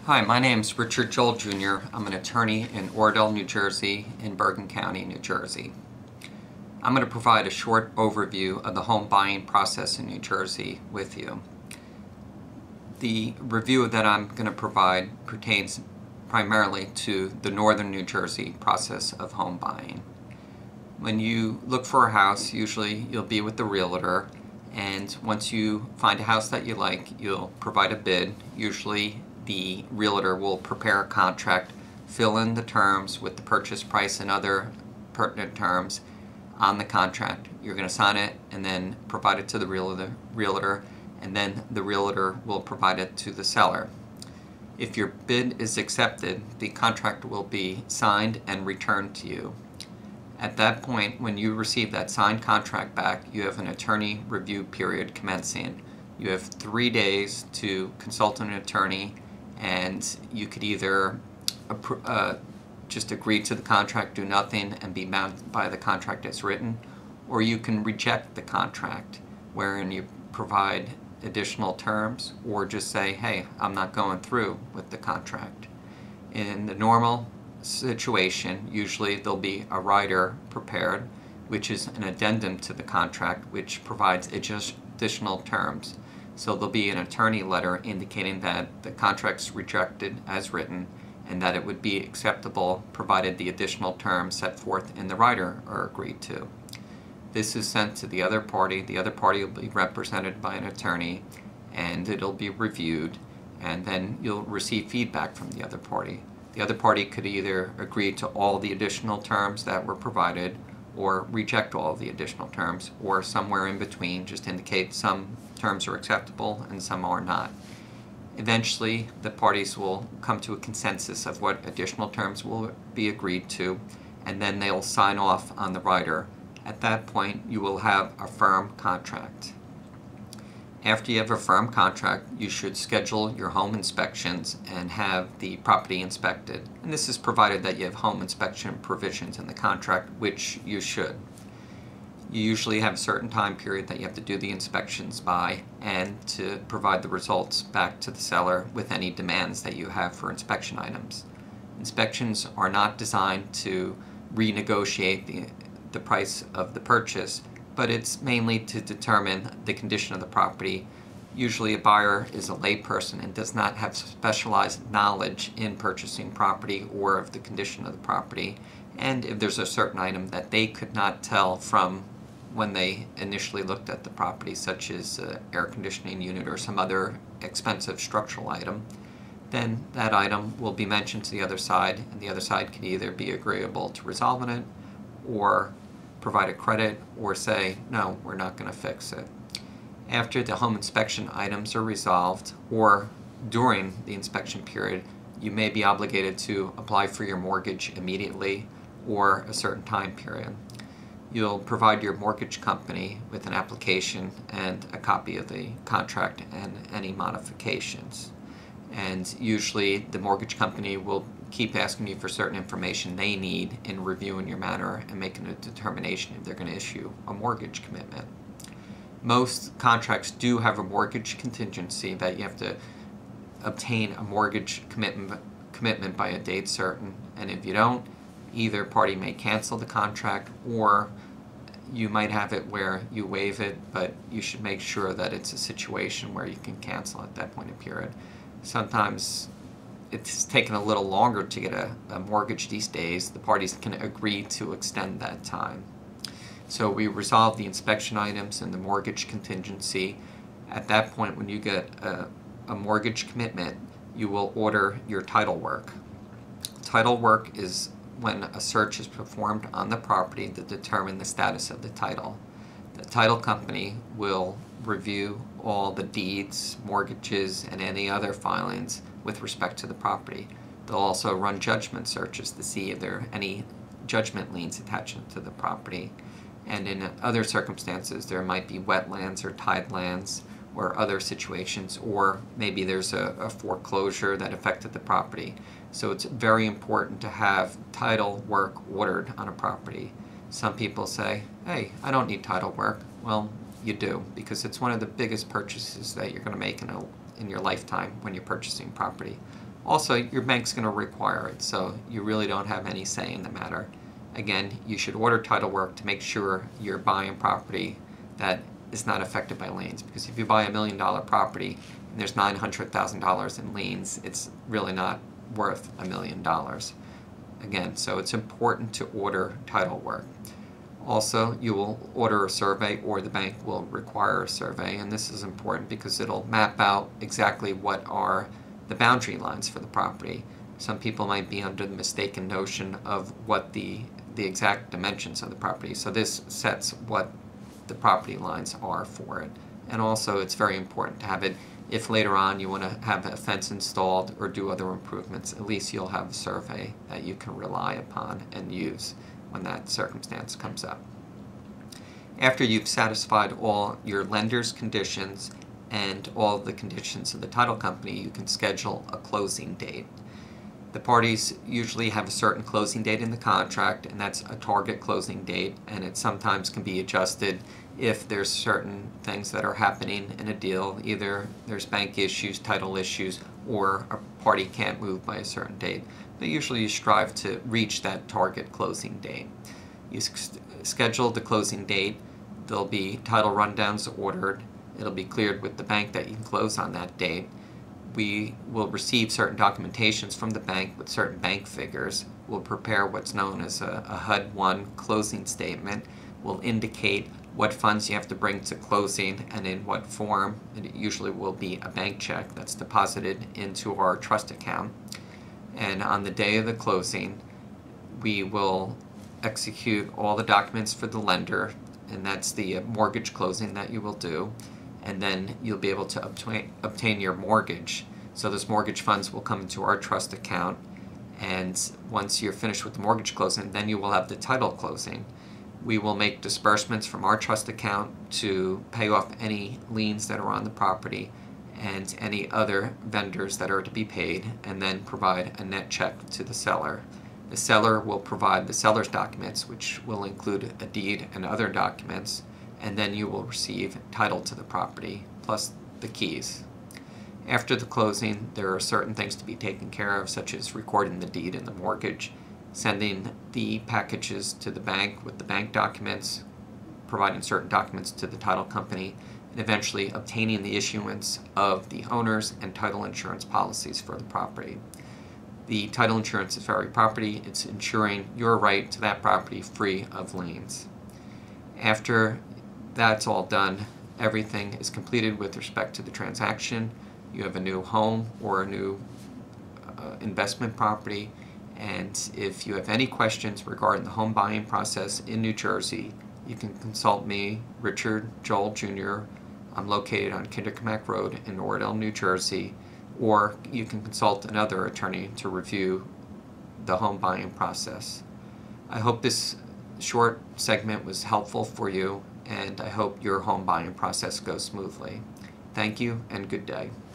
Hi, my name is Richard Joel Jr. I'm an attorney in Oradell, New Jersey, in Bergen County, New Jersey. I'm going to provide a short overview of the home buying process in New Jersey with you. The review that I'm going to provide pertains primarily to the northern New Jersey process of home buying. When you look for a house, usually you'll be with the realtor, and once you find a house that you like, you'll provide a bid. Usually the realtor will prepare a contract, fill in the terms with the purchase price and other pertinent terms on the contract. You're going to sign it and then provide it to the realtor, and then the realtor will provide it to the seller. If your bid is accepted, the contract will be signed and returned to you. At that point, when you receive that signed contract back, you have an attorney review period commencing. You have 3 days to consult an attorney, and you could either just agree to the contract, do nothing, and be bound by the contract as written, or you can reject the contract, wherein you provide additional terms, or just say, hey, I'm not going through with the contract. In the normal situation, usually there'll be a rider prepared, which is an addendum to the contract, which provides additional terms. So there'll be an attorney letter indicating that the contract's rejected as written and that it would be acceptable provided the additional terms set forth in the rider are agreed to. This is sent to the other party. The other party will be represented by an attorney, and it'll be reviewed, and then you'll receive feedback from the other party. The other party could either agree to all the additional terms that were provided or reject all the additional terms, or somewhere in between, just indicate some terms are acceptable and some are not. Eventually, the parties will come to a consensus of what additional terms will be agreed to, and then they'll sign off on the rider. At that point, you will have a firm contract. After you have a firm contract, you should schedule your home inspections and have the property inspected. And this is provided that you have home inspection provisions in the contract, which you should. You usually have a certain time period that you have to do the inspections by, and to provide the results back to the seller with any demands that you have for inspection items. Inspections are not designed to renegotiate the price of the purchase, but it's mainly to determine the condition of the property. Usually a buyer is a layperson and does not have specialized knowledge in purchasing property or of the condition of the property. And if there's a certain item that they could not tell from when they initially looked at the property, such as an air conditioning unit or some other expensive structural item, then that item will be mentioned to the other side, and the other side can either be agreeable to resolving it or provide a credit or say, no, we're not going to fix it. After the home inspection items are resolved, or during the inspection period, you may be obligated to apply for your mortgage immediately or a certain time period. You'll provide your mortgage company with an application and a copy of the contract and any modifications. And usually the mortgage company will keep asking you for certain information they need in reviewing your matter and making a determination if they're going to issue a mortgage commitment. Most contracts do have a mortgage contingency that you have to obtain a mortgage commitment by a date certain, and if you don't, either party may cancel the contract, or you might have it where you waive it, but you should make sure that it's a situation where you can cancel at that point in period. Sometimes it's taken a little longer to get a mortgage these days. The parties can agree to extend that time. So we resolve the inspection items and the mortgage contingency. At that point, when you get a mortgage commitment, you will order your title work. Title work is when a search is performed on the property to determine the status of the title. The title company will review all the deeds, mortgages, and any other filings with respect to the property. They'll also run judgment searches to see if there are any judgment liens attached to the property. And in other circumstances, there might be wetlands or tidelands or other situations, or maybe there's a foreclosure that affected the property. So it's very important to have title work ordered on a property. Some people say, hey, I don't need title work. Well, you do, because it's one of the biggest purchases that you're going to make in your lifetime when you're purchasing property. Also, your bank's going to require it, so you really don't have any say in the matter. Again, you should order title work to make sure you're buying property that is not affected by liens, because if you buy $1 million property and there's $900,000 in liens, it's really not worth $1 million. Again, so it's important to order title work. Also, you will order a survey, or the bank will require a survey, and this is important because it'll map out exactly what are the boundary lines for the property. Some people might be under the mistaken notion of what the exact dimensions of the property. So this sets what the property lines are for it. And also, it's very important to have it, if later on you want to have a fence installed or do other improvements, at least you'll have a survey that you can rely upon and use when that circumstance comes up. After you've satisfied all your lender's conditions and all the conditions of the title company, you can schedule a closing date. The parties usually have a certain closing date in the contract, and that's a target closing date, and it sometimes can be adjusted if there's certain things that are happening in a deal. Either there's bank issues, title issues, or a party can't move by a certain date. But usually you strive to reach that target closing date. You schedule the closing date. There'll be title rundowns ordered. It'll be cleared with the bank that you can close on that date. We will receive certain documentations from the bank with certain bank figures. We'll prepare what's known as a HUD-1 closing statement. We'll indicate what funds you have to bring to closing and in what form. It usually will be a bank check that's deposited into our trust account. And on the day of the closing, we will execute all the documents for the lender, and that's the mortgage closing that you will do. And then you'll be able to obtain your mortgage. So those mortgage funds will come into our trust account, and once you're finished with the mortgage closing, then you will have the title closing. We will make disbursements from our trust account to pay off any liens that are on the property and any other vendors that are to be paid, and then provide a net check to the seller. The seller will provide the seller's documents, which will include a deed and other documents, and then you will receive title to the property, plus the keys. After the closing, there are certain things to be taken care of, such as recording the deed and the mortgage, sending the packages to the bank with the bank documents, providing certain documents to the title company, and eventually obtaining the issuance of the owner's and title insurance policies for the property. The title insurance is for every property. It's ensuring your right to that property free of liens. After that's all done, everything is completed with respect to the transaction. You have a new home or a new investment property, and if you have any questions regarding the home buying process in New Jersey, you can consult me, Richard Joel Jr. I'm located on Kinderkamack Road in Oradell, New Jersey, or you can consult another attorney to review the home buying process. I hope this short segment was helpful for you, and I hope your home buying process goes smoothly. Thank you and good day.